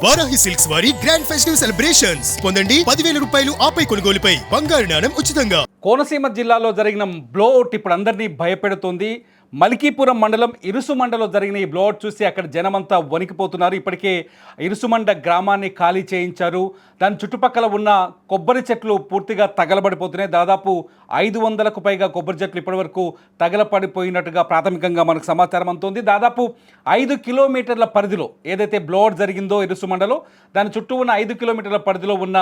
Varahi silks వారి grand festive celebrations పొందండి 10,000 రూపాయలు ఆపై కొనుగోలుపై బంగారు నాణెం ఉచితంగా. కోనసీమ జిల్లాలో జరిగిన బ్లోఅవుట్ ఇప్పుడు అందరినీ భయపెడుతోంది. మల్కీపురం మండలం ఇరుసుమండలో జరిగిన ఈ బ్లోఅవుట్ చూసి అక్కడ జనమంతా వణికిపోతున్నారు. ఇప్పటికే ఇరుసుమండ గ్రామాన్ని ఖాళీ చేయించారు. దాని చుట్టుపక్కల ఉన్న కొబ్బరి చెట్లు పూర్తిగా తగలబడిపోతున్నాయి. దాదాపు 500కు పైగా కొబ్బరి చెట్లు ఇప్పటివరకు తగలబడిపోయినట్టుగా ప్రాథమికంగా మనకు సమాచారం అందుతోంది. దాదాపు 5 కిలోమీటర్ల పరిధిలో ఏదైతే బ్లోఅవుట్ జరిగిందో ఇరుసుమండలో దాని చుట్టూ ఉన్న 5 కిలోమీటర్ల పరిధిలో ఉన్న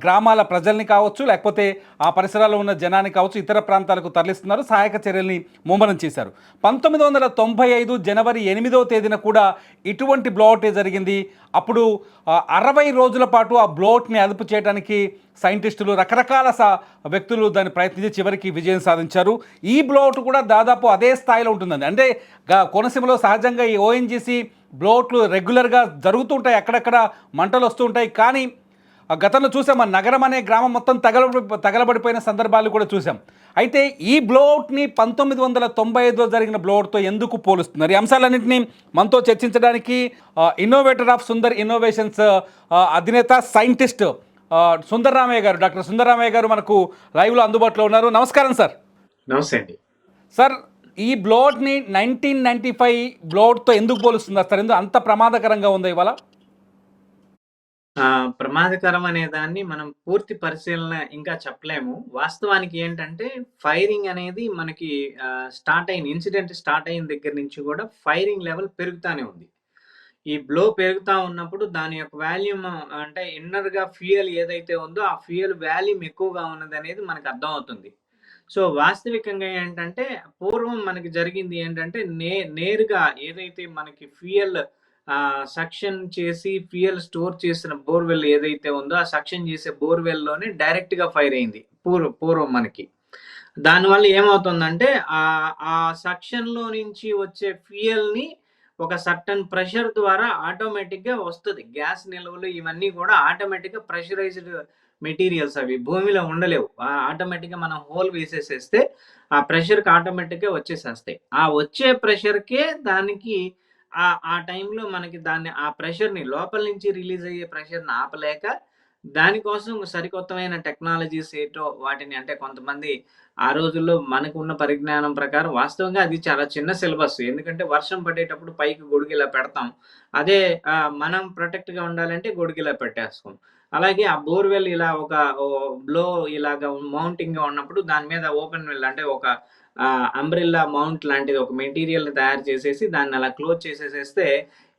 గ్రామాల ప్రజల్ని కావచ్చు, లేకపోతే ఆ పరిసరాల్లో ఉన్న జనాన్ని కావచ్చు, ఇతర ప్రాంతాలకు తరలిస్తున్నారు. సహాయక చర్యల్ని ముమ్మరం చేశారు. 1995 జనవరి 8వ తేదీన కూడా ఇటువంటి బ్లోఅవుటే జరిగింది. అప్పుడు 60 రోజుల పాటు ఆ బ్లోఅవుట్ని అదుపు చేయడానికి సైంటిస్టులు రకరకాల వ్యక్తులు దాన్ని ప్రయత్నించి చివరికి విజయం సాధించారు. ఈ బ్లోఅవుట్ కూడా దాదాపు అదే స్థాయిలో ఉంటుందండి. అంటే కోనసీమలో సహజంగా ఈ ఓఎన్జీసీ బ్లోఅవుట్లు రెగ్యులర్గా జరుగుతుంటాయి, అక్కడక్కడ మంటలు వస్తూ ఉంటాయి. కానీ గతంలో చూసాం, మన నగరం అనే గ్రామం మొత్తం తగలబడిపోయిన సందర్భాలు కూడా చూసాం. అయితే ఈ బ్లోఅవుట్ని 1995లో జరిగిన బ్లోఅవుట్తో ఎందుకు పోలుస్తున్నారు? ఈ అంశాలన్నింటినీ మనతో చర్చించడానికి ఇన్నోవేటర్ ఆఫ్ సుందర్ ఇన్నోవేషన్స్ అధినేత సైంటిస్ట్ సుందర్రామయ్య గారు, డాక్టర్ సుందర్రామయ్య గారు మనకు లైవ్లో అందుబాటులో ఉన్నారు. నమస్కారం సార్. నమస్తే అండి సార్. ఈ బ్లోఅవుట్ని 1995 బ్లోఅవుట్తో ఎందుకు పోలుస్తున్నారు సార్? ఎందుకు అంత ప్రమాదకరంగా ఉంది ఇవాళ? ప్రమాదకరం అనే దాన్ని మనం పూర్తి పరిశీలన ఇంకా చెప్పలేము. వాస్తవానికి ఏంటంటే ఫైరింగ్ అనేది మనకి ఇన్సిడెంట్ స్టార్ట్ అయిన దగ్గర నుంచి కూడా ఫైరింగ్ లెవెల్ పెరుగుతానే ఉంది. ఈ బ్లో పెరుగుతా ఉన్నప్పుడు దాని యొక్క వాల్యూమ్ అంటే ఇన్నర్‌గా ఫ్యూయల్ ఏదైతే ఉందో ఆ ఫ్యూయల్ వాల్యూమ్ ఎక్కువగా ఉన్నదనేది మనకు అర్థమవుతుంది. సో, వాస్తవికంగా ఏంటంటే పూర్వం మనకి జరిగింది ఏంటంటే నేరుగా ఏదైతే మనకి ఫ్యూయల్ సక్షన్ చేసి ఫ్యూయల్ స్టోర్ చేసిన బోర్‌వెల్ ఏదైతే ఉందో ఆ సక్షన్ చేసే బోర్‌వెల్‌లోనే డైరెక్ట్‌గా ఫైర్ అయింది పూర్వం మనకి. దానివల్ల ఏమవుతుందంటే ఆ సక్షన్‌లో నుంచి వచ్చే ఫ్యూయల్‌ని ఒక సర్టెన్ ప్రెషర్ ద్వారా ఆటోమేటిక్‌గా వస్తది. గ్యాస్ నిల్వలు ఇవన్నీ కూడా ఆటోమేటిక్‌గా ప్రెషరైజ్డ్ మెటీరియల్స్ అవి. భూమిలో ఉండలేవు. ఆటోమేటిక్‌గా మనం హోల్ వేసేసేస్తే ఆ ప్రెషర్‌కి ఆటోమేటిక్‌గా వచ్చేసేస్తాయి. ఆ వచ్చే ప్రెషర్‌కే దానికి ఆ టైంలో మనకి ఆ ప్రెషర్‌ని లోపల నుంచి రిలీజ్ అయ్యే ప్రెషర్‌ని ఆపలేక దానికోసం సరికొత్తమైన టెక్నాలజీస్ ఏటో వాటిని అంటే కొంతమంది ఆ రోజుల్లో మనకున్న పరిజ్ఞానం ప్రకారం వాస్తవంగా అది చాలా చిన్న సిలబస్. ఎందుకంటే వర్షం పడేటప్పుడు పైకి గొడుగు ఇలా పెడతాం. అదే మనం ప్రొటెక్ట్‌గా ఉండాలంటే గొడుగు ఇలా పెట్టేస్తాం. అలాగే ఆ బోర్‌వెల్ ఇలా ఒక బ్లో ఇలాగా మౌంటింగ్‌గా ఉన్నప్పుడు దాని మీద ఓపెన్ వెల్ అంటే ఒక అంబ్రెల్లా మౌంట్ లాంటిది ఒక మెటీరియల్‌ని తయారు చేసేసి దాన్ని అలా క్లోజ్ చేసేసేస్తే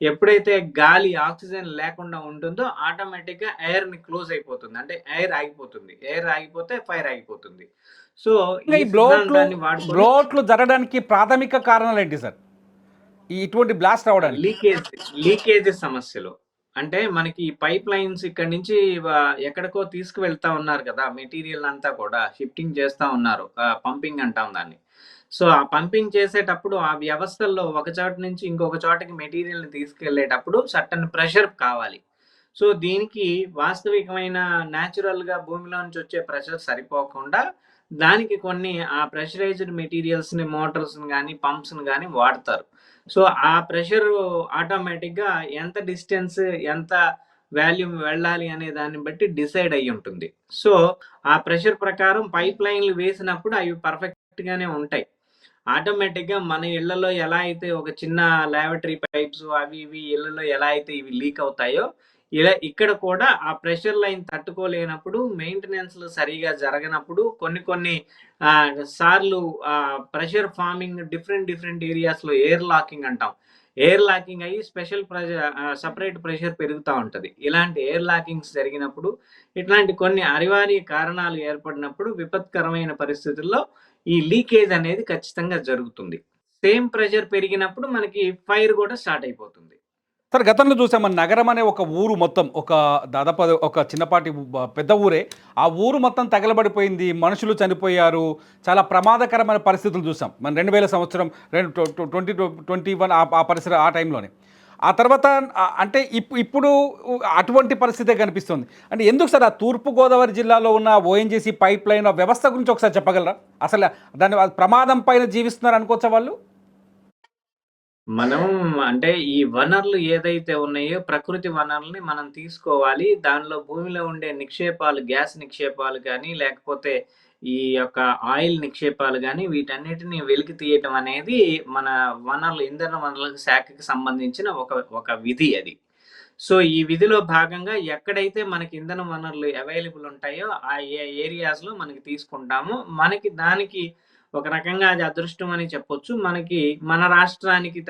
ఎప్పుడైతే గాలి ఆక్సిజన్ లేకుండా ఉంటుందో ఆటోమేటిక్‌గా ఎయిర్‌ని క్లోజ్ అయిపోతుంది. అంటే ఎయిర్ ఆగిపోతుంది. ఎయిర్ ఆగిపోతే ఫైర్ ఆగిపోతుంది. సో, ఈ ఈ బ్లోఅవుట్లు సిద్ధాంతాన్ని వాడుకొని బ్లోఅవుట్లు జరగడానికి ప్రాథమిక కారణాలు ఏంటి సార్? ఇటువంటి బ్లాస్ట్ రావడానికి? లీకేజ్ సమస్యలు. అంటే మనకి ఈ పైప్ లైన్స్ ఇక్కడి నుంచి ఎక్కడికో తీసుకువెళ్తా ఉన్నారు కదా! మెటీరియల్ అంతా కూడా షిఫ్టింగ్ చేస్తా ఉన్నారు. పంపింగ్ అంటాం దాన్ని. సో, ఆ పంపింగ్ చేసేటప్పుడు ఆ వ్యవస్థల్లో ఒక చోట నుంచి ఇంకొక చోటకి మెటీరియల్‌ని తీసుకెళ్ళేటప్పుడు సర్టెన్ ప్రెషర్ కావాలి. సో, దీనికి వాస్తవికమైన న్యాచురల్‌గా భూమిలో నుంచి వచ్చే ప్రెషర్ సరిపోకుండా దానికి కొన్ని ఆ ప్రెషరైజ్డ్ మెటీరియల్స్‌ని మోటార్స్‌ని గాని, పంప్స్‌ని గాని వాడతారు. సో, ఆ ప్రెషరు ఆటోమేటిక్‌గా ఎంత డిస్టెన్స్, ఎంత వాల్యూమ్ వెళ్ళాలి అనే దాన్ని బట్టి డిసైడ్ అయ్యుంటుంది. సో, ఆ ప్రెషర్ ప్రకారం పైప్ లైన్‌లు వేసినప్పుడు అవి పర్ఫెక్ట్‌గానే ఉంటాయి. ఆటోమేటిక్‌గా మన ఇళ్లలో ఎలా అయితే ఒక చిన్న లావెటరీ పైప్స్ అవి ఇవి ఇళ్లలో ఎలా అయితే ఇవి లీక్ అవుతాయో, ఇలా ఇక్కడ కూడా ఆ ప్రెషర్ లైన్ తట్టుకోలేనప్పుడు మెయింటెనెన్స్‌లు సరిగ్గా జరగనప్పుడు కొన్ని కొన్ని సార్లు ప్రెషర్ ఫార్మింగ్ డిఫరెంట్ ఏరియాస్‌లో ఎయిర్ లాకింగ్ అంటాం. ఎయిర్ లాకింగ్ అయ్యి సెపరేట్ ప్రెషర్ పెరుగుతా ఉంటది. ఇలాంటి ఎయిర్ లాకింగ్స్ జరిగినప్పుడు ఇట్లాంటి కొన్ని అనివార్య కారణాలు ఏర్పడినప్పుడు విపత్కరమైన పరిస్థితుల్లో ఈ లీకేజ్ అనేది ఖచ్చితంగా జరుగుతుంది. సేమ్ ప్రెషర్ పెరిగినప్పుడు మనకి ఫైర్ గూడా స్టార్ట్ అయిపోతుంది. సార్, గతంలో చూసాం మన నగరం అనే ఒక ఊరు మొత్తం దాదాపు అది ఒక చిన్నపాటి పెద్ద ఊరే. ఆ ఊరు మొత్తం తగలబడిపోయింది. మనుషులు చనిపోయారు. చాలా ప్రమాదకరమైన పరిస్థితులు చూసాం. మన 2000 సంవత్సరం 2021 ఆ పరిసర ఆ టైంలోనే. ఆ తర్వాత అంటే ఇప్పుడు అటువంటి పరిస్థితే కనిపిస్తుంది. అంటే ఎందుకు సార్ ఆ తూర్పుగోదావరి జిల్లాలో ఉన్న ఓఎన్జీసీ పైప్ లైన్ వ్యవస్థ గురించి ఒకసారి చెప్పగలరా? అసలు దాని ప్రమాదం పైన జీవిస్తున్నారు అనుకోవచ్చా వాళ్ళు? మనం అంటే ఈ వనరులు ఏదైతే ఉన్నాయో ప్రకృతి వనరుల్ని మనం తీసుకోవాలి. దానిలో భూమిలో ఉండే నిక్షేపాలు, గ్యాస్ నిక్షేపాలు గానీ, లేకపోతే ఈ యొక్క ఆయిల్ నిక్షేపాలు గానీ, వీటన్నిటిని వెలికి తీయటం అనేది మన ఇంధన వనరుల శాఖకి సంబంధించిన ఒక విధి అది. సో, ఈ విధిలో భాగంగా ఎక్కడైతే మనకి ఇంధన వనరులు అవైలబుల్ ఉంటాయో, ఆ ఏరియాస్‌లో మనకి తీసుకుంటాము. మనకి దానికి ఒక రకంగా అది అదృష్టం అని చెప్పొచ్చు. మనకి మన రాష్ట్రానికి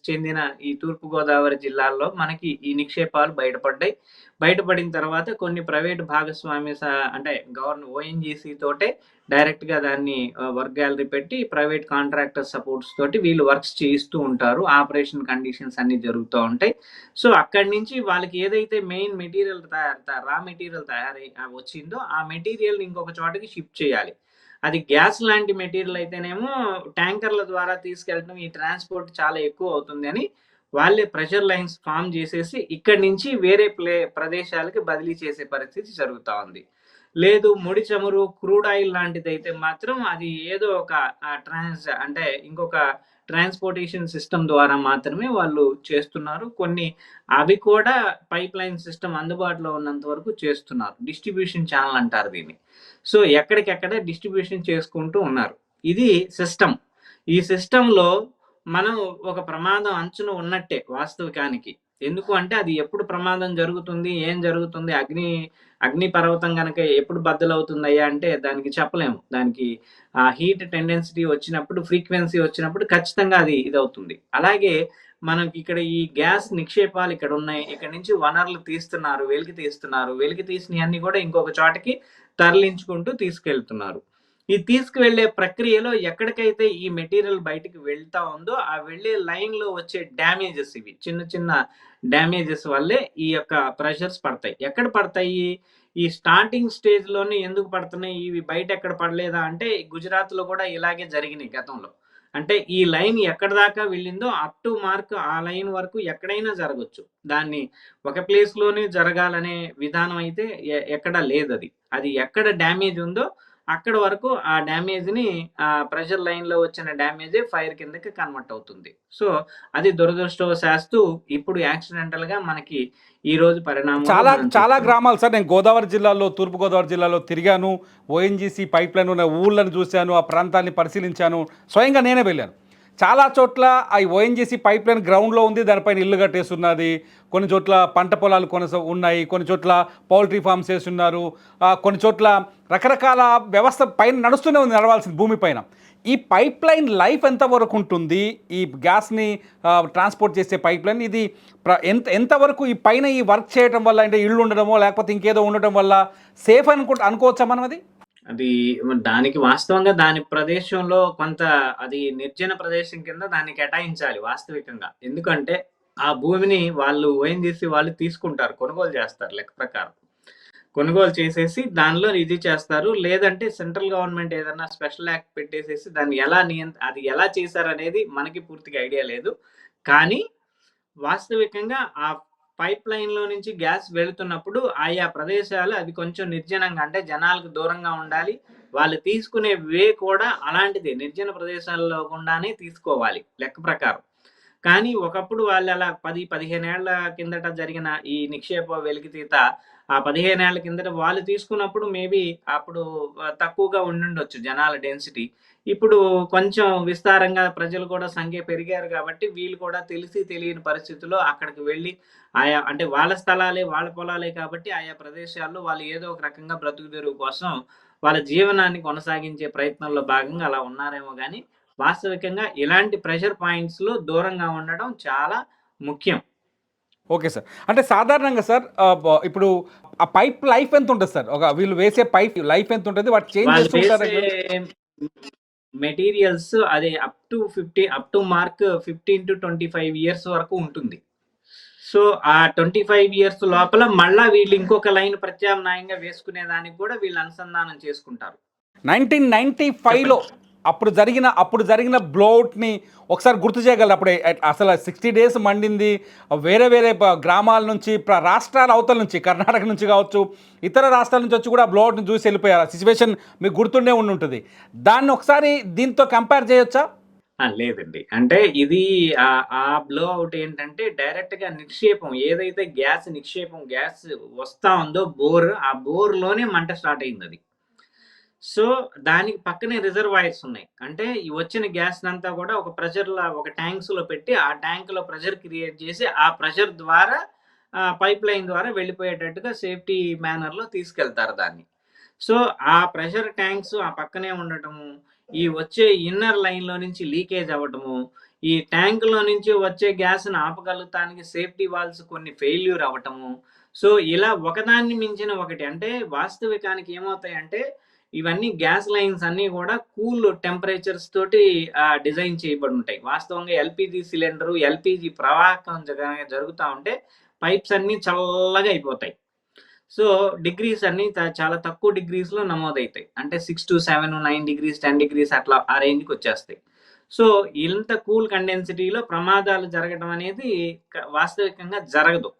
చెందిన ఈ తూర్పుగోదావరి జిల్లాల్లో మనకి ఈ నిక్షేపాలు బయటపడ్డాయి. బయటపడిన తర్వాత కొన్ని ప్రైవేట్ భాగస్వామ్య అంటే ఓఎన్‌జీసీ తోటే డైరెక్ట్‌గా దాన్ని వర్క్ గ్యాలరీ పెట్టి ప్రైవేట్ కాంట్రాక్టర్ సపోర్ట్స్ తోటి వీళ్ళు వర్క్స్ చేయిస్తూ ఉంటారు. ఆపరేషన్ కండిషన్స్ అన్నీ జరుగుతా ఉంటాయి. సో, అక్కడి నుంచి వాళ్ళకి ఏదైతే మెయిన్ మెటీరియల్ రా మెటీరియల్ వచ్చిందో ఆ మెటీరియల్‌ని ఇంకొక చోటకి షిఫ్ట్ చేయాలి. అది గ్యాస్ లాంటి మెటీరియల్ అయితేనేమో ట్యాంకర్ల ద్వారా తీసుకెళ్ళటం ఈ ట్రాన్స్‌పోర్ట్ చాలా ఎక్కువ అవుతుందని వాళ్ళే ప్రెషర్ లైన్స్ ఫార్మ్ చేసేసి ఇక్కడి నుంచి వేరే ప్రదేశాలకి బదిలీ చేసే పరిస్థితి జరుగుతా ఉంది. లేదు ముడి చమురు, క్రూడ్ ఆయిల్ లాంటిదైతే మాత్రం అది ఏదో ఒక అంటే ఇంకొక ట్రాన్స్‌పోర్టేషన్ సిస్టమ్ ద్వారా మాత్రమే వాళ్ళు చేస్తున్నారు. అవి కూడా పైప్‌లైన్ సిస్టమ్ అందుబాటులో ఉన్నంత వరకు చేస్తున్నారు. డిస్ట్రిబ్యూషన్ ఛానెల్ అంటారు దీన్ని. సో, ఎక్కడికెక్కడ డిస్ట్రిబ్యూషన్ చేసుకుంటూ ఉన్నారు. ఇది సిస్టమ్. ఈ సిస్టమ్‌లో మనం ఒక ప్రమాదం అంచున ఉన్నట్టే వాస్తవికానికి. ఎందుకు అంటే అది ఎప్పుడు ప్రమాదం జరుగుతుంది? ఏం జరుగుతుంది? అగ్ని పర్వతం గనక ఎప్పుడు బద్దలవుతుందయ్యా అంటే దానికి చెప్పలేము. దానికి హీట్ టెండెన్సిటీ వచ్చినప్పుడు, ఫ్రీక్వెన్సీ వచ్చినప్పుడు ఖచ్చితంగా అది ఇదవుతుంది. అలాగే మనకిక్కడ ఈ గ్యాస్ నిక్షేపాలు ఇక్కడున్నాయి. ఇక్కడి నుంచి వనరులు తీస్తున్నారు, వెలికి తీస్తున్నారు. వెలికి తీసినయన్నీ కూడా ఇంకొక చోటకి తరలించుకుంటూ తీసుకెళ్తున్నారు. ఈ తీసుకువెళ్ళే ప్రక్రియలో ఎక్కడికైతే ఈ మెటీరియల్ బయటికి వెళ్తా ఉందో, ఆ వెళ్ళే లైన్‌లో వచ్చే డ్యామేజెస్ ఇవి. చిన్న చిన్న డ్యామేజెస్ వల్లే ఈ యొక్క ప్రెషర్స్ పడతాయి. ఎక్కడ పడతాయి? ఈ స్టార్టింగ్ స్టేజ్‌లోనే ఎందుకు పడుతున్నాయి? ఇవి బయటెక్కడ పడలేదా అంటే, గుజరాత్‌లో కూడా ఇలాగే జరిగినాయి గతంలో. అంటే ఈ లైన్ ఎక్కడి దాకా వెళ్ళిందో అప్ టు మార్క్ ఆ లైన్ వరకు ఎక్కడైనా జరగొచ్చు. దాన్ని ఒక ప్లేస్‌లోనే జరగాలనే విధానం అయితే ఎక్కడా లేదది. అది ఎక్కడ డ్యామేజ్ ఉందో అక్కడి వరకు ఆ డ్యామేజ్‌ని ప్రెషర్ లైన్‌లో వచ్చిన డ్యామేజే ఫైర్ కిందకి కన్వర్ట్ అవుతుంది. సో, అది దురదృష్టవశాస్తు ఇప్పుడు యాక్సిడెంటల్‌గా మనకి ఈరోజు పరిణామంలో చాలా మనం చాలా చూస్తున్నాం. గ్రామాలు సార్, నేను గోదావరి జిల్లాలో, తూర్పుగోదావరి జిల్లాలో తిరిగాను. ఓఎన్జీసీ పైప్ లైన్ ఉన్న ఊళ్ళను చూశాను, ఆ ప్రాంతాన్ని పరిశీలించాను. స్వయంగా నేనే వెళ్ళాను. చాలా చోట్ల ఆ ఓఎన్జీసీ పైప్ లైన్ గ్రౌండ్లో ఉంది, దానిపైన ఇల్లు కట్టేస్తున్నది. కొన్ని చోట్ల పంట పొలాలు ఉన్నాయి, కొన్ని చోట్ల పౌల్ట్రీ ఫార్మ్స్ వేస్తున్నారు, కొన్ని చోట్ల రకరకాల వ్యవస్థ పైన నడుస్తూనే ఉంది, నడవాల్సింది భూమిపైన. ఈ పైప్ లైన్ లైఫ్ ఎంతవరకు ఉంటుంది? ఈ గ్యాస్ని ట్రాన్స్పోర్ట్ చేసే పైప్ లైన్ ఇది ఎంతవరకు ఈ పైన ఈ వర్క్ చేయడం వల్ల, అంటే ఇళ్ళు ఉండడమో లేకపోతే ఇంకేదో ఉండటం వల్ల సేఫ్ అనుకోవచ్చా మనం అది? అది దానికి వాస్తవంగా దాని ప్రదేశంలో కొంత అది నిర్జన ప్రదేశం కింద దాన్ని కేటాయించాలి వాస్తవికంగా. ఎందుకంటే, ఆ భూమిని ఓఎన్‌జీసీ వాళ్ళు తీసుకుంటారు. కొనుగోలు చేస్తారు లెక్క ప్రకారం. కొనుగోలు చేసేసి దానిలో ఇది చేస్తారు. లేదంటే సెంట్రల్ గవర్నమెంట్ ఏదన్నా స్పెషల్ యాక్ట్ పెట్టేసేసి దాన్ని అది ఎలా చేశారనేది మనకి పూర్తిగా ఐడియా లేదు. కానీ వాస్తవికంగా ఆ పైప్‌లైన్‌లో నుంచి గ్యాస్ వెళుతున్నప్పుడు ఆయా ప్రదేశాలు అవి కొంచెం నిర్జనంగా అంటే జనాలకు దూరంగా ఉండాలి. వాళ్ళు తీసుకునే కూడా అలాంటిదే. నిర్జన ప్రదేశాల్లో గుండానే తీసుకోవాలి లెక్క ప్రకారం. కానీ ఒకప్పుడు వాళ్ళలా 10, 15 ఏళ్ల కిందట జరిగిన ఈ నిక్షేప వెలికితీత ఆ 15 ఏళ్ల కిందట వాళ్ళు తీసుకున్నప్పుడు మేబీ అప్పుడు తక్కువగా ఉండుండొచ్చు జనాల డెన్సిటీ. ఇప్పుడు కొంచెం విస్తారంగా ప్రజలు కూడా సంఖ్య పెరిగారు గాబట్టి, వీళ్ళు కూడా తెలిసి తెలియని పరిస్థితిలో అక్కడికి వెళ్లి అంటే వాళ్ళ స్థలాలే, వాళ్ళ పొలాలే కాబట్టి ఆయా ప్రదేశాల్లో వాళ్ళు ఏదో ఒక రకంగా బ్రతుకు తెరువు కోసం వాళ్ళ జీవనాన్ని కొనసాగించే ప్రయత్నంలో భాగంగా అలా ఉన్నారేమో గానీ, వాస్తవికంగా ఇలాంటి ప్రెషర్ పాయింట్స్‌లో దూరంగా ఉండడం చాలా ముఖ్యం. Okay sir. అంటే సాధారణంగా సార్ ఇప్పుడు ఆ పైప్ లైఫ్ ఎంత ఉంటుంది సార్? వీళ్ళు వేసే పైప్ లైఫ్ ఎంత ఉంటుంది? వాటి చేంజ్ వాళ్ళు చేస్తుంటారా? వేసే మెటీరియల్స్ అది అప్ టు మార్క్ 15-25 ఇయర్స్ వరకు ఉంటుంది. సో, ఆ 25 ఇయర్స్ లోపల మళ్ళా వీళ్ళు ఇంకొక లైన్ ప్రత్యామ్నాయంగా వేసుకునే దానికి కూడా వీళ్ళు అనుసంధానం చేసుకుంటారు. 1995లో అప్పుడు జరిగిన బ్లోట్‌ని ఒకసారి గుర్తు చేయగలరా? అప్పుడు అసలు 60 డేస్ మండింది. వేరే వేరే గ్రామాల నుంచి, రాష్ట్రాల అవతల నుంచి, కర్ణాటక నుంచి కావచ్చు, ఇతర రాష్ట్రాల నుంచి వచ్చి కూడా బ్లోట్‌ని చూసి వెళ్ళిపోయారు. ఆ సిచ్యువేషన్ మీకు గుర్తుండే ఉండుంటుంది. దాన్ని ఒకసారి దీంతో కంపేర్ చేయొచ్చా? లేదండి. అంటే ఇది ఆ బ్లో ఔట్ ఏంటంటే డైరెక్ట్‌గా నిక్షేపం ఏదైతే గ్యాస్ వస్తా ఉందో ఆ బోర్‌లోనే మంట స్టార్ట్ అయిందది. సో, దానికి పక్కనే రిజర్వాయర్స్ ఉన్నాయి. అంటే ఈ వచ్చిన గ్యాస్‌నంతా గూడా ఒక ట్యాంక్స్‌లో పెట్టి, ఆ ట్యాంక్‌లో ప్రెషర్ క్రియేట్ చేసి, ఆ ప్రెషర్ ద్వారా పైప్‌లైన్ ద్వారా వెళ్ళిపోయేటట్టుగా సేఫ్టీ మేనర్‌లో తీసుకెళ్తారు దాన్ని. సో, ఆ ప్రెషర్ ట్యాంక్స్ ఆ పక్కనే ఉండటము, ఈ వచ్చే ఇన్నర్ లైన్‌లో నుంచి లీకేజ్ అవ్వటము, ఈ ట్యాంక్‌లో నుంచి వచ్చే గ్యాస్‌ని ఆపగలుగుతానికి సేఫ్టీ వాల్వ్స్ కొన్ని ఫెయిల్యూర్ అవ్వటము. సో, ఇలా ఒకదాన్ని మించిన ఒకటి. అంటే వాస్తవికానికి ఏమవుతాయంటే ఇవన్నీ గ్యాస్ లైన్స్ అన్నీ గూడా కూల్ టెంపరేచర్స్ తోటి డిజైన్ చేయబడుంటాయి. వాస్తవంగా ఎల్‌పీజీ ప్రవాహకం జరుగుతా ఉంటే పైప్స్ అన్నీ చల్లగా అయిపోతాయి. సో, డిగ్రీస్ అన్నీ చాలా తక్కువ డిగ్రీస్‌లో నమోదైతాయి. అంటే 6-7, 9 డిగ్రీస్, 10 డిగ్రీస్ అట్లా ఆ రేంజ్‌కొచ్చేస్తాయి. సో, ఇంత కూల్ కండెన్సిటీలో ప్రమాదాలు జరగడం అనేది వాస్తవికంగా జరగదు.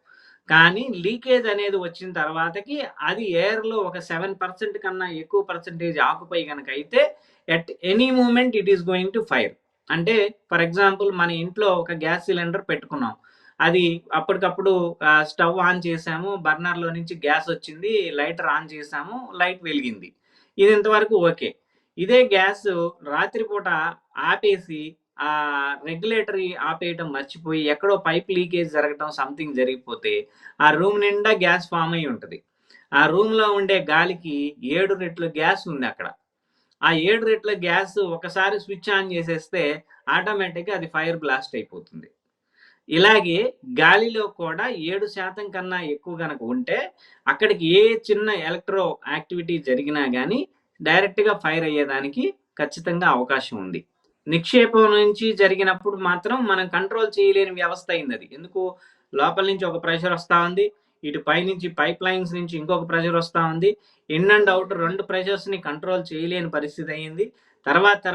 కానీ లీకేజ్ అనేది వచ్చిన తర్వాతకి అది ఎయిర్‌లో ఒక 7% కన్నా ఎక్కువ పర్సెంటేజ్ ఆక్యుపై గనక అయితే at any moment it is going to fire. అంటే ఫర్ ఎగ్జాంపుల్ మన ఇంట్లో ఒక గ్యాస్ సిలిండర్ పెట్టుకున్నాం. అది అప్పటికప్పుడు స్టవ్ ఆన్ చేసాము. బర్నర్‌లో నుంచి గ్యాస్ వచ్చింది. లైటర్ ఆన్ చేసాము. లైట్ వెలిగింది. ఇది ఇంతవరకు ఓకే. ఇదే గ్యాసు రాత్రిపూట ఆపేసి రెగ్యులేటరీ ఆపేయటం మర్చిపోయి ఎక్కడో పైప్ లీకేజ్ జరగటం సంథింగ్ జరిగిపోతే ఆ రూమ్ నిండా గ్యాస్ ఫామ్ అయ్యి ఉంటది. ఆ రూమ్‌లో ఉండే గాలికి 7 రెట్లు గ్యాస్ ఉందక్కడ. ఆ 7 రెట్ల గ్యాస్ ఒకసారి స్విచ్ ఆన్ చేసేస్తే ఆటోమేటిక్‌గా అది ఫైర్ బ్లాస్ట్ అయిపోతుంది. ఇలాగే గాలిలో కూడా 7% కన్నా ఎక్కువ గనక ఉంటే, అక్కడికి ఏ చిన్న ఎలక్ట్రో యాక్టివిటీ జరిగినా గానీ, డైరెక్ట్‌గా ఫైర్ అయ్యేదానికి ఖచ్చితంగా అవకాశం ఉంది. నిక్షేపం నుంచి జరిగినప్పుడు మాత్రం మనం కంట్రోల్ చేయలేని వ్యవస్థ అయిందది. ఎందుకు? లోపల నుంచి ఒక ప్రెషర్ వస్తా ఉంది. ఇటు పైనుంచి పైప్ లైన్స్ నుంచి ఇంకొక ప్రెషర్ వస్తా ఉంది. ఇన్ అండ్ ఔట్ 2 ప్రెషర్స్‌ని కంట్రోల్ చేయలేని పరిస్థితి అయింది. తర్వాత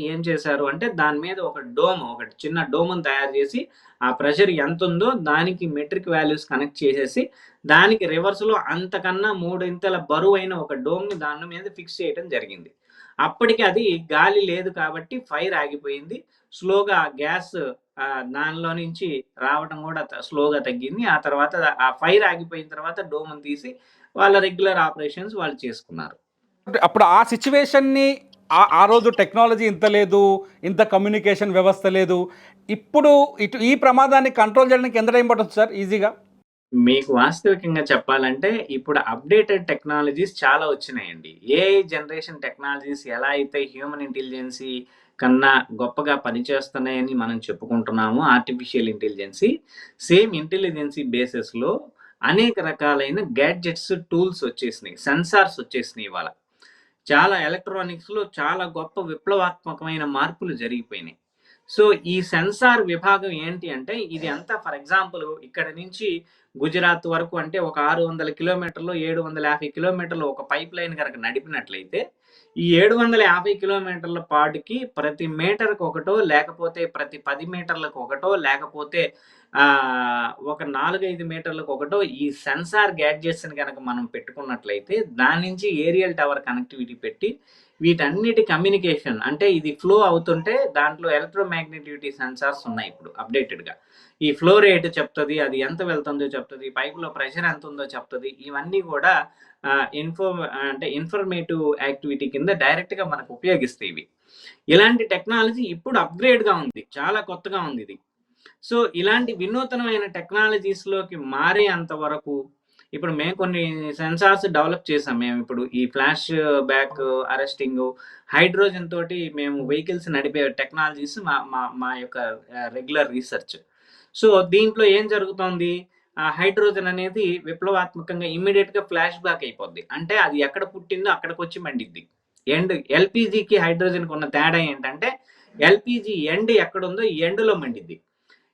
ఏం చేశారు అంటే దాని మీద ఒకటి చిన్న డోమ్‌ని తయారు చేసి, ఆ ప్రెషర్ ఎంతుందో దానికి మెట్రిక్ వాల్యూస్ కనెక్ట్ చేసేసి, దానికి రివర్స్‌లో అంతకన్నా మూడింతల బరువైన ఒక డోమ్‌ని దాని మీద ఫిక్స్ చేయటం జరిగింది. అప్పటికి అది గాలి లేదు కాబట్టి ఫైర్ ఆగిపోయింది. స్లోగా గ్యాస్ దానిలో నుంచి రావటం కూడా స్లోగా తగ్గింది. ఆ తర్వాత ఆ ఫైర్ ఆగిపోయిన తర్వాత డోమ్‌ని తీసి వాళ్ళ రెగ్యులర్ ఆపరేషన్స్ వాళ్ళు చేసుకున్నారు. అప్పుడు ఆ సిట్యుయేషన్‌ని ఆ రోజు టెక్నాలజీ ఇంత లేదు, ఇంత కమ్యూనికేషన్ వ్యవస్థ లేదు. ఇప్పుడు ఈ ప్రమాదాన్ని కంట్రోల్ చేయడానికి ఎంత టైం పట్టొచ్చు సార్ ఈజీగా? మీకు వాస్తవికంగా చెప్పాలంటే, ఇప్పుడు అప్‌డేటెడ్ టెక్నాలజీస్ చాలా వచ్చినాయండి. ఏఐ జనరేషన్ టెక్నాలజీస్ ఎలా అయితే హ్యూమన్ ఇంటెలిజెన్సీ కన్నా గొప్పగా పనిచేస్తున్నాయని మనం చెప్పుకుంటున్నామో ఆర్టిఫిషియల్ ఇంటెలిజెన్సీ, సేమ్ ఇంటెలిజెన్సీ బేసిస్‌లో అనేక రకాలైన గ్యాడ్జెట్స్, టూల్స్ వచ్చేసినాయి. సెన్సార్స్ వచ్చేసినాయి ఇవాళ. చాలా ఎలక్ట్రానిక్స్‌లో చాలా గొప్ప విప్లవాత్మకమైన మార్పులు జరిగిపోయినాయి. సో, ఈ సెన్సార్ విభాగం ఏంటి అంటే, ఇది అంతా ఫర్ ఎగ్జాంపుల్ ఇక్కడి నుంచి గుజరాత్ వరకు అంటే ఒక 600 కిలోమీటర్లు, 750 కిలోమీటర్లు ఒక పైప్ లైన్ గనక నడిపినట్లయితే, ఈ 750 కిలోమీటర్ల పాటుకి ప్రతి మీటర్‌కి ఒకటో, లేకపోతే ప్రతి 10 మీటర్లకు ఒకటో, లేకపోతే ఒక 4, 5 మీటర్లకు ఒకటో ఈ సెన్సార్ గ్యాడ్జెట్స్‌ని గనక మనం పెట్టుకున్నట్లయితే, దాని నుంచి ఏరియల్ టవర్ కనెక్టివిటీ పెట్టి, వీటన్నిటి కమ్యూనికేషన్ అంటే ఇది ఫ్లో అవుతుంటే దాంట్లో ఎలక్ట్రోమాగ్నెటివిటీ సెన్సార్స్ ఉన్నాయి ఇప్పుడు అప్‌డేటెడ్‌గా. ఈ ఫ్లో రేట్ చెప్తది. అది ఎంత వెళ్తుందో చెప్తది. పైప్‌లో ప్రెషర్ ఎంతుందో చెప్తది. ఇవన్నీ గూడా అంటే ఇన్ఫర్మేటివ్ యాక్టివిటీ కింద డైరెక్ట్‌గా మనకు ఉపయోగిస్తాయి ఇవి. ఇలాంటి టెక్నాలజీ ఇప్పుడు అప్‌గ్రేడ్‌గా ఉంది. చాలా కొత్తగా ఉందిది. సో, ఇలాంటి వినూతనమైన టెక్నాలజీస్‌లోకి మారేంత వరకు ఇప్పుడు మేము కొన్ని సెన్సార్స్ డెవలప్ చేసాం. మేమిప్పుడు ఈ ఫ్లాష్ బ్యాక్ అరెస్టింగు, హైడ్రోజన్ తోటి మేము వెహికల్స్ నడిపే టెక్నాలజీస్ మా మా మా యొక్క రెగ్యులర్ రీసెర్చ్. సో, దీంట్లో ఏం జరుగుతోంది? హైడ్రోజన్ అనేది విప్లవాత్మకంగా ఇమ్మీడియేట్‌గా ఫ్లాష్ బ్యాక్ అయిపోద్ది. అంటే అది ఎక్కడ పుట్టిందో అక్కడికొచ్చి మండిద్ది. ఎల్‌పీజీకి హైడ్రోజన్‌కి ఉన్న తేడా ఏంటంటే, ఎల్‌పీజీ ఎండ్ ఎక్కడుందో ఈ ఎండ్‌లో మండిద్ది.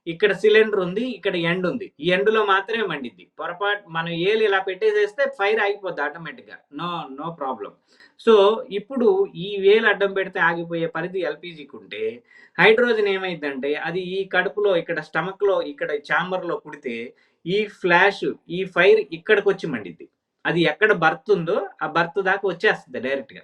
ఇక్కడ సిలిండర్ ఉంది. ఇక్కడ ఎండ్ ఉంది. ఈ ఎండ్‌లో మాత్రమే మండిద్ది. మనం ఏలు ఇలా పెట్టేసేస్తే ఫైర్ ఆగిపోద్ది ఆటోమేటిక్‌గా. No problem. సో, ఇప్పుడు ఈ వేలు అడ్డం పెడితే ఆగిపోయే పరిధి ఎల్‌పీజీకుంటే, హైడ్రోజన్ ఏమైద్దంటే అది ఈ కడుపులో ఇక్కడ స్టమక్‌లో ఇక్కడ చాంబర్‌లో పుడితే ఈ ఫైర్ ఇక్కడికొచ్చి మండిద్ది. అది ఎక్కడ బర్త్ ఉందో ఆ బర్త్ దాకా వచ్చేస్తది డైరెక్ట్‌గా.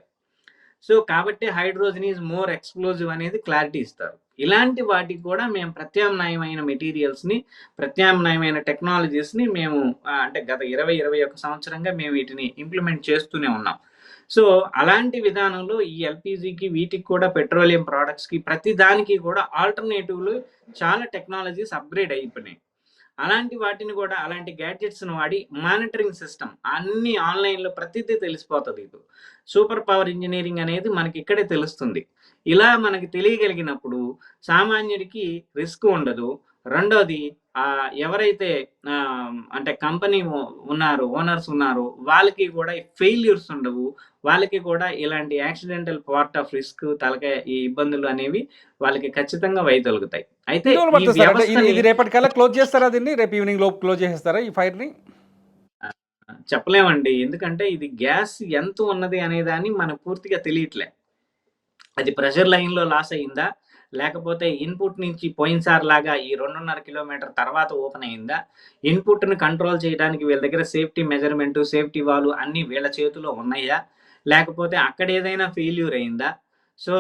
సో కాబట్టి హైడ్రోజన్ ఈజ్ మోర్ ఎక్స్‌ప్లోజివ్ అనేది క్లారిటీ ఇస్తారు. ఇలాంటి వాటికి కూడా మేము ప్రత్యామ్నాయమైన మెటీరియల్స్‌ని, ప్రత్యామ్నాయమైన టెక్నాలజీస్‌ని మేము అంటే గత 20, 21 సంవత్సరంగా మేము వీటిని ఇంప్లిమెంట్ చేస్తూనే ఉన్నాం. సో, అలాంటి విధానంలో ఈ ఎల్‌పీజీకి వీటికి కూడా పెట్రోలియం ప్రొడక్ట్స్‌కి ప్రతి దానికి కూడా ఆల్టర్‌నేటివ్‌లు చాలా టెక్నాలజీస్ అప్‌గ్రేడ్ అయిపోయినాయి. అలాంటి వాటిని కూడా అలాంటి గ్యాడ్జెట్స్‌ని వాడి మానిటరింగ్ సిస్టమ్ అన్నీ ఆన్‌లైన్‌లో ప్రతిదీ తెలిసిపోతది ఇప్పుడు. సూపర్ పవర్ ఇంజినీరింగ్ అనేది మనకి ఇక్కడే తెలుస్తుంది. ఇలా మనకి తెలియగలిగినప్పుడు సామాన్యుడికి రిస్క్ ఉండదు. రెండోది ఎవరైతే అంటే కంపెనీ ఓనర్స్ ఉన్నారో వాళ్ళకి కూడా ఫెయిల్యూర్స్ ఉండవు. వాళ్ళకి కూడా ఇలాంటి యాక్సిడెంటల్ పార్ట్ ఆఫ్ రిస్క్ తలకాయ ఈ ఇబ్బందులు అనేవి వాళ్ళకి ఖచ్చితంగా వైదొలుగుతాయి. అయితే ఎన్ని రోజులు ఈ పడుతుంది సార్? అంటే ఇది వ్యవస్థని ఇది రేపటికల్లా క్లోజ్ చేస్తారా దీన్ని? రేపు ఈవినింగ్ లోపు క్లోజ్ చేసేస్తారా ఈ ఫైర్‌ని? చెప్పలేమండి. ఎందుకంటే ఇది గ్యాస్ ఎంత ఉన్నది అనే దాన్ని మనకు పూర్తిగా తెలియట్లే. అది ప్రెషర్ లైన్‌లో లాస్ అయిందా? లేకపోతే ఇన్‌పుట్ నుంచి పోయినసారిలాగా ఈ 2.5 కిలోమీటర్ తర్వాత ఓపెన్ అయిందా? ఇన్‌పుట్‌ని కంట్రోల్ చేయడానికి వీళ్ళ దగ్గర సేఫ్టీ మెజర్‌మెంట్, సేఫ్టీ వాల్వ్ అన్నీ వీళ్ళ చేతిలో ఉన్నాయా? లేకపోతే అక్కడ ఏదైనా ఫెయిల్యూర్ అయిందా? సో,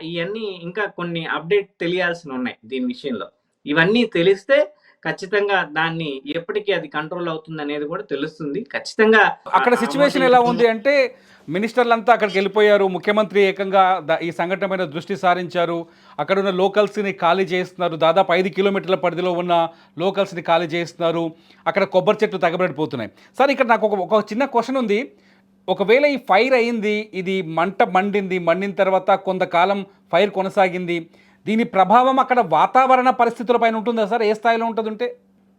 ఇయన్నీ ఇంకా కొన్ని అప్‌డేట్ తెలియాల్సినున్నాయి దీని విషయంలో. ఇవన్నీ తెలిస్తే ఖచ్చితంగా దాన్ని ఎప్పటికి అది కంట్రోల్ అవుతుందనేది కూడా తెలుస్తుంది. ఖచ్చితంగా అక్కడ సిచ్యువేషన్ ఎలా ఉంది అంటే మినిస్టర్లంతా అక్కడికెళ్ళిపోయారు. ముఖ్యమంత్రి ఏకంగా ఈ సంఘటన మీద దృష్టి సారించారు. అక్కడున్న లోకల్స్‌ని ఖాళీ చేస్తున్నారు. దాదాపు 5 కిలోమీటర్ల పరిధిలో ఉన్న లోకల్స్‌ని ఖాళీ చేస్తున్నారు. అక్కడ కొబ్బరి చెట్లు తగబడిపోతున్నాయి. సార్ ఇక్కడ నాకు ఒక చిన్న క్వెషన్ ఉంది. ఒకవేళ ఈ ఫైర్ అయింది, ఇది మంట మండింది, మండిన తర్వాత కొంతకాలం ఫైర్ కొనసాగింది. దీని ప్రభావం అక్కడ వాతావరణ పరిస్థితుల పైన ఉంటుందా సార్? ఏ స్థాయిలో ఉంటదుంటే?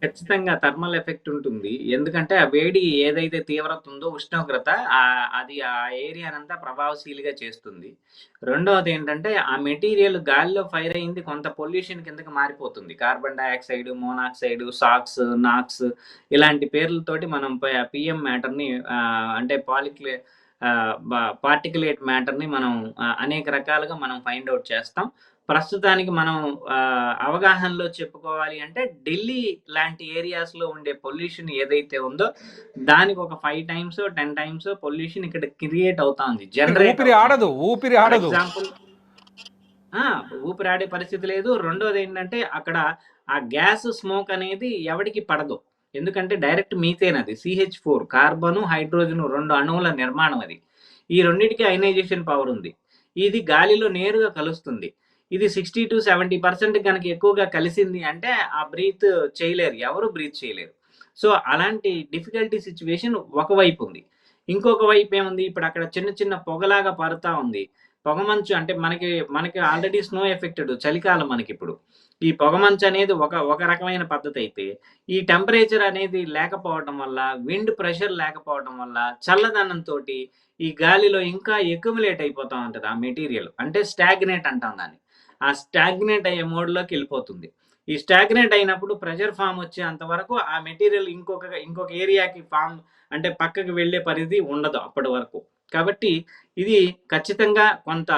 ఖచ్చితంగా థర్మల్ ఎఫెక్ట్ ఉంటుంది. ఎందుకంటే, ఆ వేడి ఏదైతే తీవ్రత ఉందో ఉష్ణోగ్రత అది ఆ ఏరియానంతా ప్రభావశీలిగా చేస్తుంది. రెండోదేంటంటే, ఆ మెటీరియల్ గాలిలో ఫైర్ అయింది కొంత పొల్యూషన్ కిందకి మారిపోతుంది. కార్బన్ డయాక్సైడ్, మోనాక్సైడ్, సాక్స్, నాక్స్ ఇలాంటి పేర్లతోటి మనం పీఎం మ్యాటర్‌ని అంటే ఆహ్, బ పార్టిక్యులేట్ మ్యాటర్‌ని మనం అనేక రకాలుగా మనం ఫైండ్ ఔట్ చేస్తాం. ప్రస్తుతానికి మనం అవగాహనలో చెప్పుకోవాలి అంటే ఢిల్లీ లాంటి ఏరియాస్‌లో ఉండే పొల్యూషన్ ఏదైతే ఉందో దానికి ఒక 5 టైమ్సో, 10 టైమ్సో పొల్యూషన్ ఇక్కడ క్రియేట్ అవుతా ఉంది. జనరేట్ ఊపిరి అవుతా ఉంది. ఆడదు. ఊపిరి ఫర్ ఆడదు. ఎగ్జాంపుల్ ఆ! ఊపిరాడే పరిస్థితి లేదు. రెండోదేంటంటే అక్కడ ఆ గ్యాస్ స్మోక్ అనేది ఎవడికి పడదు. ఎందుకంటే డైరెక్ట్ మీథేన్ అది. సీహెచ్4 కార్బను, హైడ్రోజను 2 అణువుల నిర్మాణం అది. ఈ రెండిటికి అయనైజేషన్ పవర్ ఉంది. ఇది గాలిలో నేరుగా కలుస్తుంది. ఇది 60-70% గనక ఎక్కువగా కలిసింది అంటే ఆ బ్రీత్ చేయలేరు. ఎవరు బ్రీత్ చేయలేరు. సో, అలాంటి డిఫికల్టీ సిట్యుయేషన్ ఒకవైపు ఉంది. ఇంకొక వైపు ఏముంది ఇప్పుడు అక్కడ చిన్న చిన్న పొగలాగా పడతా ఉంది. పొగమంచు అంటే మనకి ఆల్రెడీ స్నో ఎఫెక్టెడ్ చలికాలం మనకిప్పుడు. ఈ పొగమంచు అనేది ఒక రకమైన పద్ధతయితే, ఈ టెంపరేచర్ అనేది లేకపోవటం వల్ల, విండ్ ప్రెషర్ లేకపోవటం వల్ల, చల్లదనంతోటి ఈ గాలిలో ఇంకా అక్యుములేట్ అయిపోతా ఉంటది ఆ మెటీరియల్. అంటే స్టాగ్నేట్ అంటాం దాన్ని. ఆ స్టాగ్నేట్ అయ్యే మోడ్‌లోకెళ్ళిపోతుంది. ఈ స్టాగ్నేట్ అయినప్పుడు ప్రెషర్ ఫార్మ్ వచ్చేంత వరకు ఆ మెటీరియల్ ఇంకొక ఏరియాకి అంటే పక్కకి వెళ్ళే పరిధి ఉండదు అప్పటి వరకు. కాబట్టి ఇది ఖచ్చితంగా కొంత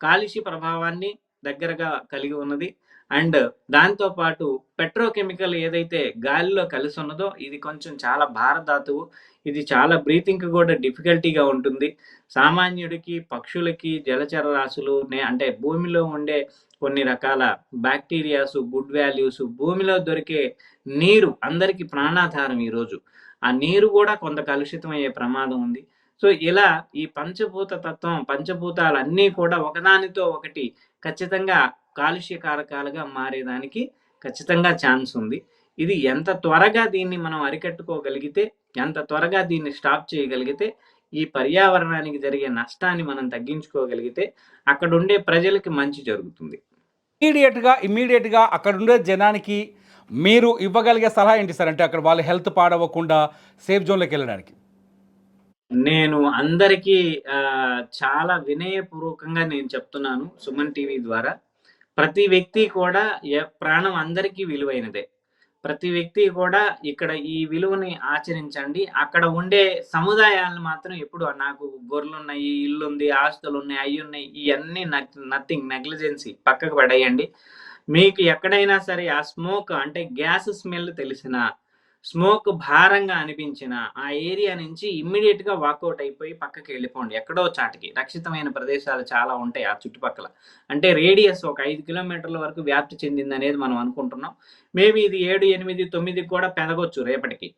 కాలుష్య ప్రభావాన్ని దగ్గరగా కలిగి ఉన్నది. అండ్ దాంతో పాటు పెట్రోకెమికల్ ఏదైతే గాలిలో కలిసున్నదో ఇది కొంచెం చాలా భారధాతువు. ఇది చాలా బ్రీతింగ్‌కి కూడా డిఫికల్టీగా ఉంటుంది. సామాన్యుడికి, పక్షులకి, జలచర రాశులు అంటే భూమిలో ఉండే కొన్ని రకాల బాక్టీరియాసు, గుడ్ వాల్యూస్ భూమిలో దొరికే నీరు అందరికి ప్రాణాధారం ఈరోజు. ఆ నీరు కూడా కొంత కలుషితం అయ్యే ప్రమాదం ఉంది. సో, ఇలా ఈ పంచభూత తత్వం, పంచభూతాలన్నీ కూడా ఒకదానితో ఒకటి ఖచ్చితంగా కాలుష్య కారకాలుగా మారేదానికి ఖచ్చితంగా ఛాన్స్ ఉంది. ఇది ఎంత త్వరగా దీన్ని మనం అరికట్టుకోగలిగితే, ఎంత త్వరగా దీన్ని స్టాప్ చేయగలిగితే, ఈ పర్యావరణానికి జరిగే నష్టాన్ని మనం తగ్గించుకోగలిగితే, అక్కడుండే ప్రజలకి మంచి జరుగుతుంది. ఇమ్మీడియేట్‌గా అక్కడుండే జనానికి మీరు ఇవ్వగలిగే సలహా ఏంటి సార్? అంటే అక్కడ వాళ్ళ హెల్త్ పాడవ్వకుండా సేఫ్ జోన్‌లోకెళ్ళడానికి. నేను అందరికీ చాలా వినయపూర్వకంగా నేను చెప్తున్నాను సుమన్ టీవీ ద్వారా. ప్రతి వ్యక్తి కూడా ప్రాణం అందరికీ విలువైనదే. ప్రతి వ్యక్తి కూడా ఇక్కడ ఈ విలువని ఆచరించండి. అక్కడ ఉండే సముదాయాలను మాత్రం ఎప్పుడు నాకు గొర్రెలున్నాయి, ఇల్లుంది, ఆస్తులున్నాయి, అయ్యున్నాయి ఇయన్నీ నథింగ్ నెగ్లిజెన్సీ పక్కకు పడేయండి. మీకు ఎక్కడైనా సరే ఆ స్మోక్ అంటే గ్యాస్ స్మెల్ తెలిసినా, స్మోక్ భారంగా అనిపించినా ఆ ఏరియా నుంచి ఇమ్మీడియట్‌గా వాకౌట్ అయిపోయి పక్కకి వెళ్ళిపోండి. ఎక్కడో చాటికి. రక్షితమైన ప్రదేశాలు చాలా ఉంటాయి ఆ చుట్టుపక్కల. అంటే రేడియస్ ఒక 5 కిలోమీటర్ల వరకు వ్యాప్తి చెందిందనేది మనం అనుకుంటున్నాం. మేబీ ఇది 7, 8, 9కి కూడా పెరగొచ్చు రేపటికి.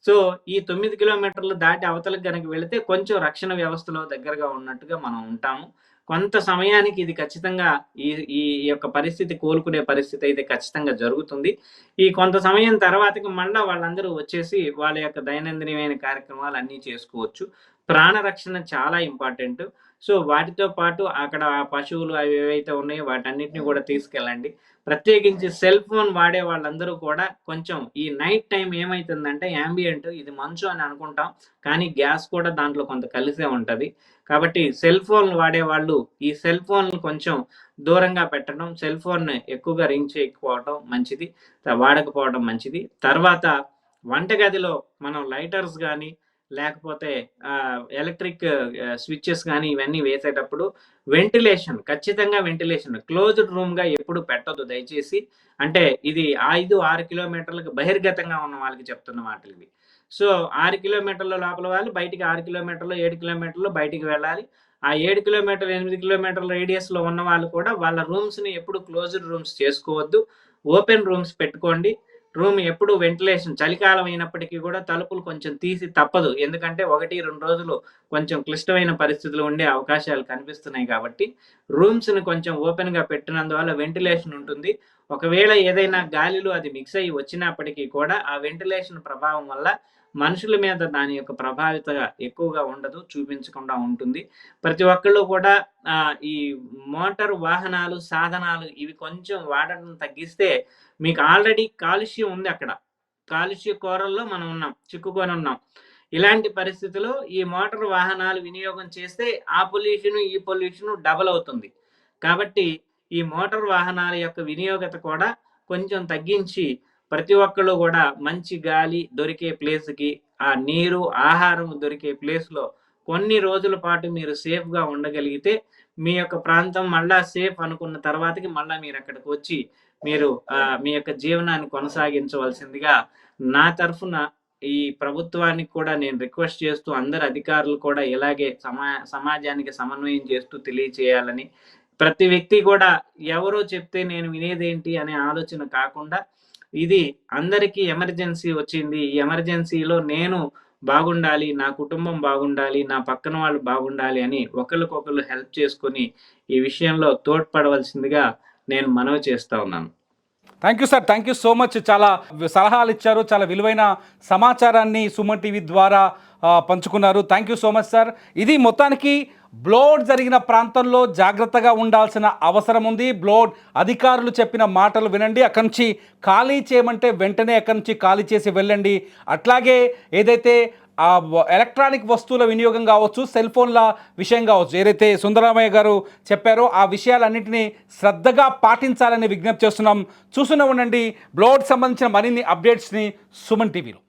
సో, ఈ 9 కిలోమీటర్లు దాటి అవతలకి గనక వెళితే కొంచెం రక్షణ వ్యవస్థలో దగ్గరగా ఉన్నట్టుగా మనం ఉంటాము. కొంత సమయానికి ఇది ఖచ్చితంగా ఈ ఈ యొక్క పరిస్థితి కోలుకునే పరిస్థితి అయితే ఖచ్చితంగా జరుగుతుంది. ఈ కొంత సమయం తర్వాతకి మళ్ళా వాళ్ళందరూ వచ్చేసి వాళ్ళ యొక్క దైనందినమైన కార్యక్రమాలన్నీ చేసుకోవచ్చు. ప్రాణరక్షణ చాలా ఇంపార్టెంటు. సో, వాటితో పాటు అక్కడ ఆ పశువులు అవి ఏవైతే ఉన్నాయో వాటన్నిటిని కూడా తీసుకెళ్ళండి. ప్రత్యేకించి సెల్ ఫోన్ వాడే వాళ్ళందరూ కూడా కొంచెం ఈ నైట్ టైమ్ ఏమైతుందంటే యాంబియంట్ ఇది మంచు అని అనుకుంటాం. కానీ గ్యాస్ కూడా దాంట్లో కొంత కలిసే ఉంటది. కాబట్టి సెల్ ఫోన్‌లు వాడేవాళ్ళు ఈ సెల్ ఫోన్‌లు కొంచెం దూరంగా పెట్టడం, సెల్ ఫోన్‌ని ఎక్కువగా రింగ్ చేయకపోవటం మంచిది. వాడకపోవడం మంచిది. తర్వాత వంటగదిలో మనం లైటర్స్ గానీ, లేకపోతే ఎలక్ట్రిక్ స్విచెస్ గానీ ఇవన్నీ వేసేటప్పుడు ఖచ్చితంగా వెంటిలేషన్ క్లోజ్డ్ రూమ్‌గా ఎప్పుడు పెట్టొద్దు దయచేసి. అంటే ఇది 5, 6 కిలోమీటర్లకు బహిర్గతంగా ఉన్న వాళ్ళకి చెప్తున్న మాటలివి. సో, 6 కిలోమీటర్ల లోపల వాళ్ళు బయటికి 6 కిలోమీటర్లు, 7 కిలోమీటర్లు బయటికి వెళ్ళాలి. ఆ 7 కిలోమీటర్లు, 8 కిలోమీటర్ల రేడియస్‌లో ఉన్న వాళ్ళు కూడా వాళ్ళ రూమ్స్‌ని ఎప్పుడు క్లోజ్డ్ రూమ్స్ చేసుకోవద్దు. ఓపెన్ రూమ్స్ పెట్టుకోండి. రూమ్ ఎప్పుడు వెంటిలేషన్ చలికాలం అయినప్పటికీ కూడా తలుపులు కొంచెం తీసి తప్పదు. ఎందుకంటే 1, 2 రోజులు కొంచెం క్లిష్టమైన పరిస్థితులు ఉండే అవకాశాలు కనిపిస్తున్నాయి కాబట్టి, రూమ్స్‌ని కొంచెం ఓపెన్‌గా పెట్టినందువల్ల వెంటిలేషన్ ఉంటుంది. ఒకవేళ ఏదైనా గాలిలో అది మిక్స్ అయ్యి వచ్చినప్పటికీ కూడా ఆ వెంటిలేషన్ ప్రభావం వల్ల మనుషుల మీద దాని యొక్క ప్రభావిత ఎక్కువగా ఉండదు. చూపించకుండా ఉంటుంది. ప్రతి ఒక్కళ్ళు కూడా ఈ మోటారు వాహనాలు, సాధనాలు ఇవి కొంచెం వాడడం తగ్గిస్తే మీకు ఆల్రెడీ కాలుష్యం ఉంది అక్కడ. కాలుష్య కోరల్లో మనం ఉన్నాం. చిక్కుకొనున్నాం. ఇలాంటి పరిస్థితిలో ఈ మోటారు వాహనాలు వినియోగం చేస్తే ఆ పొల్యూషను, ఈ పొల్యూషను డబల్ అవుతుంది. కాబట్టి ఈ మోటారు వాహనాల యొక్క వినియోగత కూడా కొంచెం తగ్గించి ప్రతి ఒక్కళ్ళు గూడా మంచి గాలి దొరికే ప్లేస్‌కి, ఆ నీరు, ఆహారం దొరికే ప్లేస్‌లో కొన్ని రోజుల పాటు మీరు సేఫ్‌గా ఉండగలిగితే, మీ యొక్క ప్రాంతం మళ్ళా సేఫ్ అనుకున్న తర్వాతకి మళ్ళా మీరక్కడికి వచ్చి మీరు మీ యొక్క జీవనాన్ని కొనసాగించవలసిందిగా నా తరఫున ఈ ప్రభుత్వానికి కూడా నేను రిక్వెస్ట్ చేస్తూ అందరు అధికారులు కూడా ఇలాగే సమాజానికి సమన్వయం చేస్తూ తెలియచేయాలని, ప్రతి వ్యక్తి కూడా ఎవరో చెప్తే నేను వినేదేంటి అనే ఆలోచన కాకుండా, ఇది అందరికీ ఎమర్జెన్సీ వచ్చింది. ఈ ఎమర్జెన్సీలో నేను బాగుండాలి, నా కుటుంబం బాగుండాలి, నా పక్కన వాళ్ళు బాగుండాలి అని ఒకళ్ళకొకళ్ళు హెల్ప్ చేసుకొని ఈ విషయంలో తోడ్పడవలసిందిగా నేను మనవి చేస్తా ఉన్నాను. Thank you sir, thank you so much. చాలా సలహాలు ఇచ్చారు, చాలా విలువైన సమాచారాన్ని సుమన్ టీవీ ద్వారా పంచుకున్నారు. Thank you so much sir. ఇది మొత్తానికి బ్లోడ్ జరిగిన ప్రాంతంలో జాగ్రత్తగా ఉండాల్సిన అవసరం ఉంది. బ్లోడ్ అధికారులు చెప్పిన మాటలు వినండి. అక్కడి నుంచి ఖాళీ చేయమంటే వెంటనే అక్కడి నుంచి ఖాళీ చేసి వెళ్ళండి. అట్లాగే ఏదైతే ఎలక్ట్రానిక్ వస్తువుల వినియోగం కావచ్చు, సెల్ ఫోన్ల విషయం కావచ్చు, ఏదైతే సుందరరామయ్య గారు చెప్పారో ఆ విషయాలన్నింటినీ శ్రద్ధగా పాటించాలని విజ్ఞప్తి చేస్తున్నాం. చూస్తూనే ఉండండి బ్లోడ్ సంబంధించిన మరిన్ని అప్డేట్స్ని సుమన్ టీవీలో.